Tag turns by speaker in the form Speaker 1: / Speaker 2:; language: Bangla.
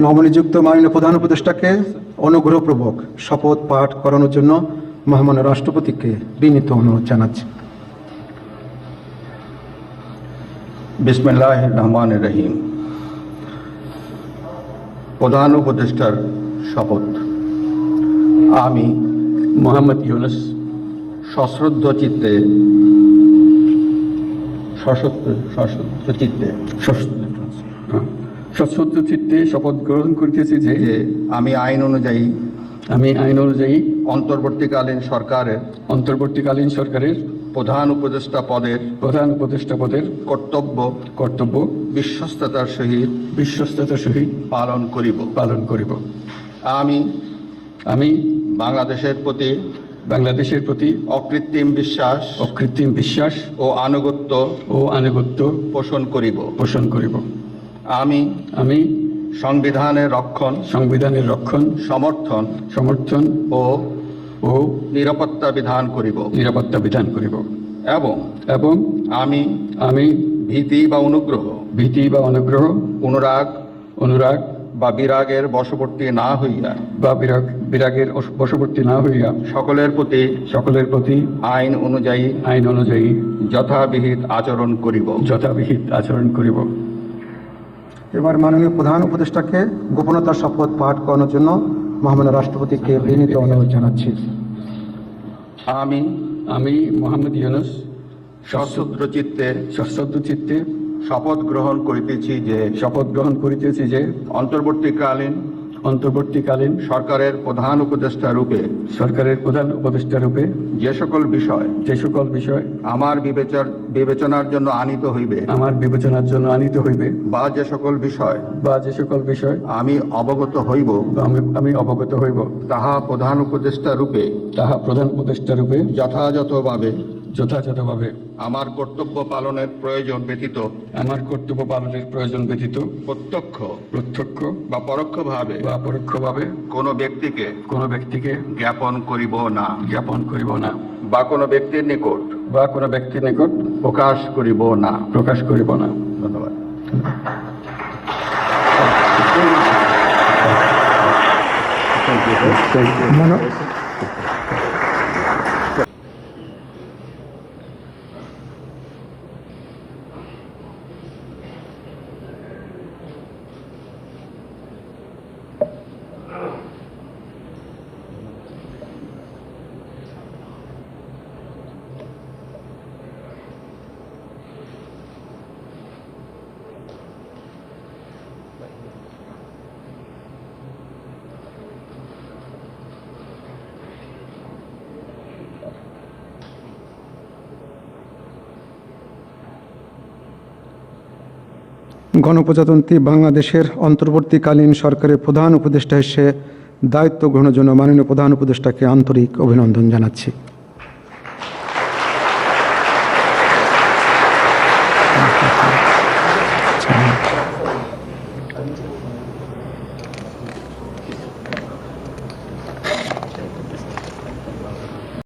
Speaker 1: নবনিযুক্ত মাননীয় প্রধান উপদেষ্টাকে অনুগ্রহপূর্বক শপথ পাঠ করানোর জন্য মহামান্য রাষ্ট্রপতিকে বিনীত অনুরোধ জানাচ্ছি।
Speaker 2: বিসমিল্লাহির রহমানির রহিম। প্রধান উপদেষ্টার শপথ। আমি
Speaker 3: মোহাম্মদ ইউনুস
Speaker 2: সশ্রদ্ধ চিত্তে
Speaker 3: সশ্রদ্ধ চিত্তে শপথ গ্রহণ করিতেছি যে
Speaker 2: আমি আইন অনুযায়ী অন্তর্বর্তীকালীন সরকারের প্রধান উপদেষ্টা পদের কর্তব্য বিশ্বস্ততার সহিত পালন করিব। আমি বাংলাদেশের প্রতি অকৃত্রিম বিশ্বাস ও আনুগত্য পোষণ করিব। আমি সংবিধানের রক্ষণ সমর্থন ও নিরাপত্তা বিধান করিব এবং আমি ভীতি বা অনুগ্রহ অনুরাগ বা বিরাগের বশবর্তী না হইয়া সকলের প্রতি আইন অনুযায়ী যথাবিহিত আচরণ করিব।
Speaker 1: এবার মাননীয় প্রধান উপদেষ্টাকে গোপনতার শপথ পাঠ করানোর জন্য মহামান্য রাষ্ট্রপতিকে বিনীত অনুরোধ জানাচ্ছি।
Speaker 3: আমি মোহাম্মদ ইউনুস
Speaker 2: সশ্রদ্ধ চিত্তে
Speaker 3: শপথ গ্রহণ করিতেছি যে অন্তর্বর্তীকালীন
Speaker 2: সরকারের প্রধান উপদেষ্টা রূপে যে সকল বিষয় আমার বিবেচনার জন্য আনিত হইবে বা যে সকল বিষয় আমি অবগত হইব তাহা প্রধান উপদেষ্টা রূপে যথাযথভাবে আমার কর্তব্য পালনের প্রয়োজন ব্যতীত প্রত্যক্ষ বা পরোক্ষভাবে কোনো ব্যক্তিকে জ্ঞাপন করিব না বা কোনো ব্যক্তির নিকট প্রকাশ করিব না। ধন্যবাদ।
Speaker 1: গণপ্রজাতন্ত্রী বাংলাদেশের অন্তর্বর্তীকালীন সরকারের প্রধান উপদেষ্টা হিসেবে দায়িত্ব গ্রহণের জন্য মাননীয় প্রধান উপদেষ্টাকে আন্তরিক অভিনন্দন জানাচ্ছি।